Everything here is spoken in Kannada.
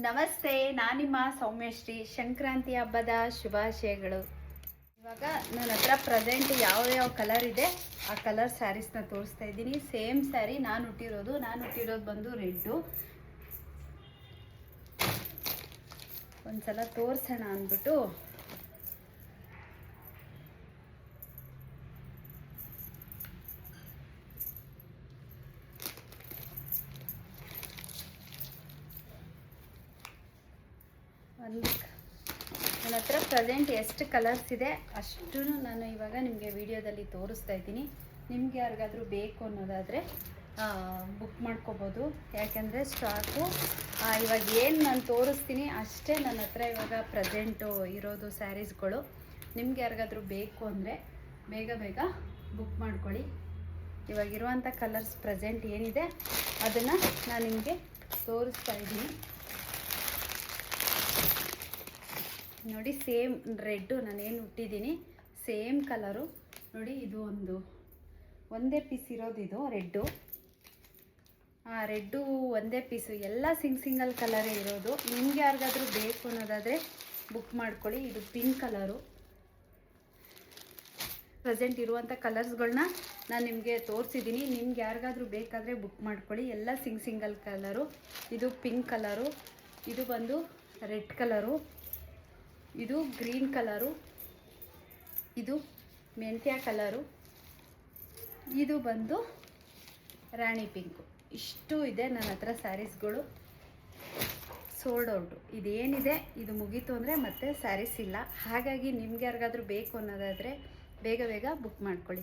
ನಮಸ್ತೆ, ನಾನು ನಿಮ್ಮ ಸೌಮ್ಯಶ್ರೀ. ಸಂಕ್ರಾಂತಿ ಹಬ್ಬದ ಶುಭಾಶಯಗಳು. ಇವಾಗ ನನ್ನ ಹತ್ರ ಪ್ರೆಸೆಂಟ್ ಯಾವ ಕಲರ್ ಇದೆ ಆ ಕಲರ್ ಸ್ಯಾರೀಸ್ನ ತೋರಿಸ್ತಾ ಇದ್ದೀನಿ. ಸೇಮ್ ಸ್ಯಾರಿ ನಾನು ಹುಟ್ಟಿರೋದು ಬಂದು ರೆಡ್ಡು. ಒಂದ್ಸಲ ತೋರಿಸೋಣ ಅಂದ್ಬಿಟ್ಟು ನನ್ನ ಹತ್ರ ಪ್ರೆಸೆಂಟ್ ಎಷ್ಟು ಕಲರ್ಸ್ ಇದೆ ಅಷ್ಟು ನಾನು ಇವಾಗ ನಿಮಗೆ ವಿಡಿಯೋದಲ್ಲಿ ತೋರಿಸ್ತಾ ಇದ್ದೀನಿ. ನಿಮ್ಗೆ ಯಾರಿಗಾದರೂ ಬೇಕು ಅನ್ನೋದಾದರೆ ಬುಕ್ ಮಾಡ್ಕೋಬೋದು. ಯಾಕೆಂದರೆ ಸ್ಟಾಕು ಇವಾಗ ಏನು ನಾನು ತೋರಿಸ್ತೀನಿ ಅಷ್ಟೇ ನನ್ನ ಹತ್ರ ಇವಾಗ ಪ್ರೆಸೆಂಟು ಇರೋದು ಸ್ಯಾರೀಸ್ಗಳು. ನಿಮ್ಗೆ ಯಾರಿಗಾದರೂ ಬೇಕು ಅಂದರೆ ಬೇಗ ಬೇಗ ಬುಕ್ ಮಾಡ್ಕೊಳ್ಳಿ. ಇವಾಗಿರುವಂಥ ಕಲರ್ಸ್ ಪ್ರೆಸೆಂಟ್ ಏನಿದೆ ಅದನ್ನು ನಾನು ನಿಮಗೆ ತೋರಿಸ್ತಾ ಇದ್ದೀನಿ. ನೋಡಿ, ಸೇಮ್ ರೆಡ್ಡು ನಾನೇನು ಹುಟ್ಟಿದ್ದೀನಿ ಸೇಮ್ ಕಲರು. ನೋಡಿ, ಇದು ಒಂದೇ ಪೀಸ್ ಇರೋದು, ಇದು ರೆಡ್ಡು. ರೆಡ್ಡು ಒಂದೇ ಪೀಸು, ಎಲ್ಲ ಸಿಂಗಲ್ ಕಲರೇ ಇರೋದು. ನಿಮ್ಗೆ ಯಾರಿಗಾದ್ರೂ ಬೇಕು ಅನ್ನೋದಾದರೆ ಬುಕ್ ಮಾಡ್ಕೊಳ್ಳಿ. ಇದು ಪಿಂಕ್ ಕಲರು. ಪ್ರೆಸೆಂಟ್ ಇರುವಂಥ ಕಲರ್ಸ್ಗಳನ್ನ ನಾನು ನಿಮಗೆ ತೋರಿಸಿದ್ದೀನಿ. ನಿಮ್ಗೆ ಯಾರಿಗಾದ್ರೂ ಬೇಕಾದರೆ ಬುಕ್ ಮಾಡ್ಕೊಳ್ಳಿ. ಎಲ್ಲ ಸಿಂಗಲ್ ಕಲರು. ಇದು ಪಿಂಕ್ ಕಲರು, ಇದು ಬಂದು ರೆಡ್ ಕಲರು, ಇದು ಗ್ರೀನ್ ಕಲರು, ಇದು ಮೆಂತ್ಯ ಕಲರು, ಇದು ಬಂದು ರಾಣಿ ಪಿಂಕು. ಇಷ್ಟು ಇದೆ ನನ್ನ ಹತ್ರ ಸ್ಯಾರೀಸ್ಗಳು. Sold out. ಇದೇನಿದೆ ಇದು ಮುಗೀತು ಅಂದರೆ ಮತ್ತೆ ಸ್ಯಾರೀಸ್ ಇಲ್ಲ. ಹಾಗಾಗಿ ನಿಮ್ಗೆ ಯಾರಿಗಾದ್ರೂ ಬೇಕು ಅನ್ನೋದಾದರೆ ಬೇಗ ಬೇಗ ಬುಕ್ ಮಾಡ್ಕೊಳ್ಳಿ.